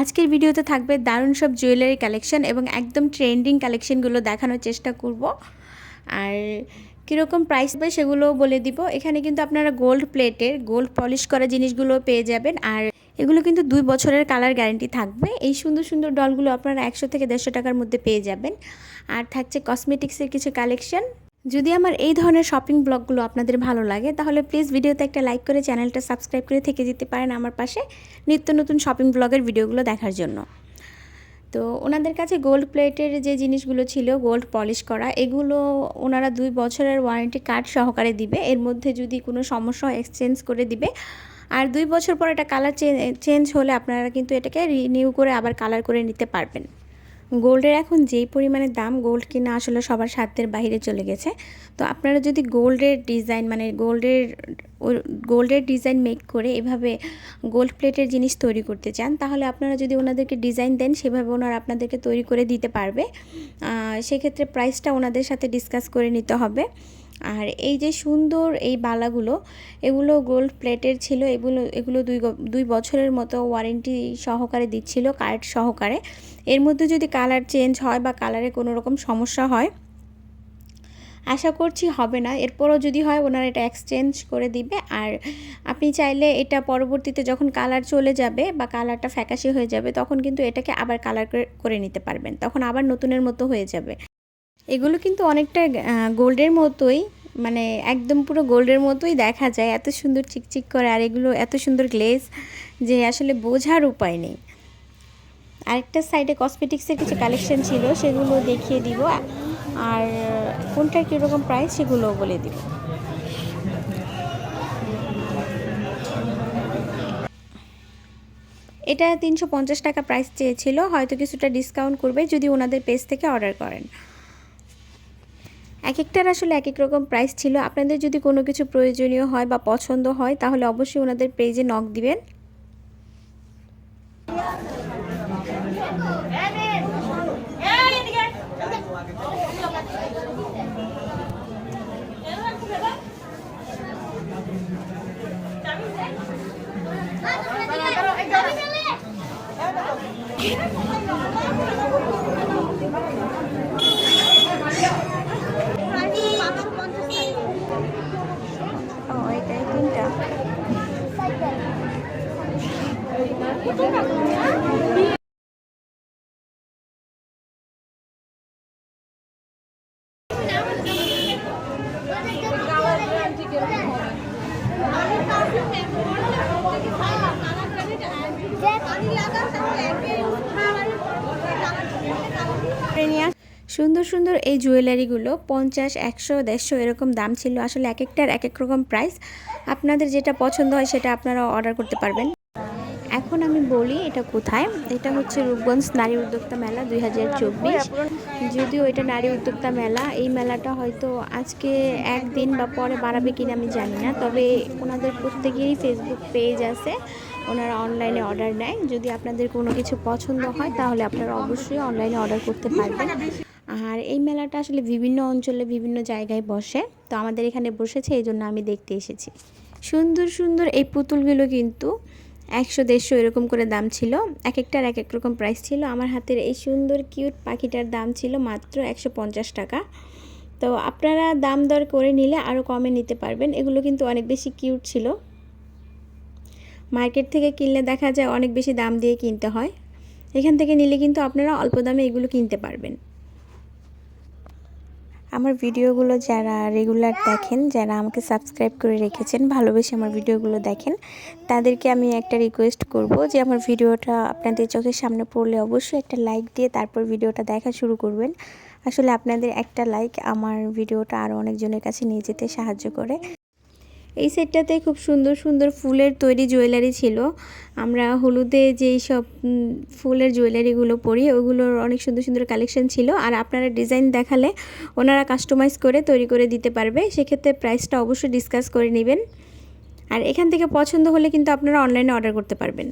আজকের ভিডিওতে থাকবে দারুণ সব জুয়েলারি কালেকশন এবং একদম ট্রেন্ডিং কালেকশনগুলো দেখানোর চেষ্টা করব। আর কীরকম প্রাইস পায় সেগুলোও বলে দিব। এখানে কিন্তু আপনারা গোল্ড প্লেটের গোল্ড পলিশ করা জিনিসগুলো পেয়ে যাবেন। আর এগুলো কিন্তু 2 বছরের কালার গ্যারান্টি থাকবে। এই সুন্দর সুন্দর ডলগুলো আপনারা 100 থেকে 150 টাকার মধ্যে পেয়ে যাবেন। আর থাকছে কসমেটিক্সের কিছু কালেকশন। যদি আমার এই ধরনের শপিং ব্লগগুলো আপনাদের ভালো লাগে তাহলে প্লিজ ভিডিওতে একটা লাইক করে চ্যানেলটা সাবস্ক্রাইব করে থেকে যেতে পারেন আমার পাশে নিত্য নতুন শপিং ব্লগের ভিডিওগুলো দেখার জন্য। তো ওনাদের কাছে গোল্ড প্লেটের যে জিনিসগুলো ছিল গোল্ড পলিশ করা, এগুলো ওনারা 2 বছরের ওয়ারেন্টি কার্ড সহকারে দিবে। এর মধ্যে যদি কোনো সমস্যা এক্সচেঞ্জ করে দিবে। আর 2 বছর পর এটা কালার চেঞ্জ হলে আপনারা কিন্তু এটাকে রিনিউ করে আবার কালার করে নিতে পারবেন। গোল্ডের এখন যেই পরিমাণে দাম, গোল্ড কিনা আসলে সবার সাধ্যের বাইরে চলে গেছে। তো আপনারা যদি গোল্ডের ডিজাইন গোল্ডের ডিজাইন মেক করে এভাবে গোল্ড প্লেটের জিনিস তৈরি করতে চান, তাহলে আপনারা যদি ওনাদেরকে ডিজাইন দেন সেভাবে ওনারা আপনাদেরকে তৈরি করে দিতে পারবে। সেক্ষেত্রে প্রাইসটা ওনাদের সাথে ডিসকাস করে নিতে হবে। আর এই যে সুন্দর এই বালাগুলো, এগুলো গোল্ড প্লেটের ছিল। এগুলো 2 বছরের মতো ওয়ারেন্টি সহকারে দিচ্ছিল, কার্ড সহকারে। এর মধ্যে যদি কালার চেঞ্জ হয় বা কালারে কোনো রকম সমস্যা হয়, আশা করছি হবে না, এরপরও যদি হয় ওনারা এটা এক্সচেঞ্জ করে দিবে। আর আপনি চাইলে এটা পরবর্তীতে যখন কালার চলে যাবে বা কালারটা ফ্যাকাশে হয়ে যাবে, তখন কিন্তু এটাকে আবার কালার করে নিতে পারবেন, তখন আবার নতুনের মতো হয়ে যাবে। এগুলো কিন্তু অনেকটা গোল্ডের মতোই, মানে একদম পুরো গোল্ডের মতোই দেখা যায়, এত সুন্দর চিকচিক করে। আর এগুলো এত সুন্দর গ্লেজ যে আসলে বোঝার উপায় নেই। আরেকটা সাইডে কসমেটিক্সের কিছু কালেকশন ছিল, সেগুলো দেখিয়ে দিব। আর কোনটার কীরকম প্রাইস সেগুলোও বলে দিব। এটা 350 টাকা প্রাইস চেয়েছিল, হয়তো কিছুটা ডিসকাউন্ট করবে যদি ওনাদের পেজ থেকে অর্ডার করেন। এক একটার আসলে এক এক রকম প্রাইস ছিল। আপনাদের যদি কোনো কিছু প্রয়োজনীয় হয় বা পছন্দ হয় তাহলে অবশ্যই ওনাদের পেজে নক দিবেন। সুন্দর সুন্দর এই জুয়েলারিগুলো 50, 100, 150 এরকম দাম ছিল। আসলে এক একটার এক এক রকম প্রাইস। আপনাদের যেটা পছন্দ হয় সেটা আপনারা অর্ডার করতে পারবেন। এখন আমি বলি এটা কোথায়। এটা হচ্ছে রূপগঞ্জ নারী উদ্যোক্তা মেলা 2024। যদিও এটা নারী উদ্যোক্তা মেলা, এই মেলাটা হয়তো আজকে একদিন বা পরে বাড়াবে কিনা আমি জানি না। তবে ওনাদের প্রত্যেকেরই ফেসবুক পেজ আছে, ওনারা অনলাইনে অর্ডার নেয়। যদি আপনাদের কোনো কিছু পছন্দ হয় তাহলে আপনারা অবশ্যই অনলাইনে অর্ডার করতে পারবেন। আর এই মেলাটা আসলে বিভিন্ন অঞ্চলে বিভিন্ন জায়গায় বসে, তো আমাদের এখানে বসেছে, এই জন্য আমি দেখতে এসেছি। সুন্দর সুন্দর এই পুতুলগুলো কিন্তু 100, 150 এরকম করে দাম ছিল। এক একটার এক এক রকম প্রাইস ছিল। আমার হাতের এই সুন্দর কিউট পাখিটার দাম ছিল মাত্র 150 টাকা। তো আপনারা দাম দর করে নিলে আরও কমে নিতে পারবেন। এগুলো কিন্তু অনেক বেশি কিউট ছিল। মার্কেট থেকে কিনলে দেখা যায় অনেক বেশি দাম দিয়ে কিনতে হয়, এখান থেকে নিলে কিন্তু আপনারা অল্প দামে এগুলো কিনতে পারবেন। আমার ভিডিওগুলো যারা রেগুলার দেখেন, যারা আমাকে সাবস্ক্রাইব করে রেখেছেন, ভালোবেসে আমার ভিডিওগুলো দেখেন, তাদেরকে আমি একটা রিকোয়েস্ট করব যে আমার ভিডিওটা আপনাদের চোখের সামনে পড়লে অবশ্যই একটা লাইক দিয়ে তারপর ভিডিওটা দেখা শুরু করবেন। আসলে আপনাদের একটা লাইক আমার ভিডিওটা আরও অনেকজনের কাছে নিয়ে যেতে সাহায্য করে। এই সেটটাতে খুব সুন্দর সুন্দর ফুলের তৈরি জুয়েলারি ছিল। আমরা হলুদে যেই সব ফুলের জুয়েলারিগুলো পরি, ওগুলোর অনেক সুন্দর সুন্দর কালেকশন ছিল। আর আপনারা ডিজাইন দেখালে ওনারা কাস্টমাইজ করে তৈরি করে দিতে পারবে। সেক্ষেত্রে প্রাইসটা অবশ্যই ডিসকাস করে নেবেন। আর এখান থেকে পছন্দ হলে কিন্তু আপনারা অনলাইনে অর্ডার করতে পারবেন।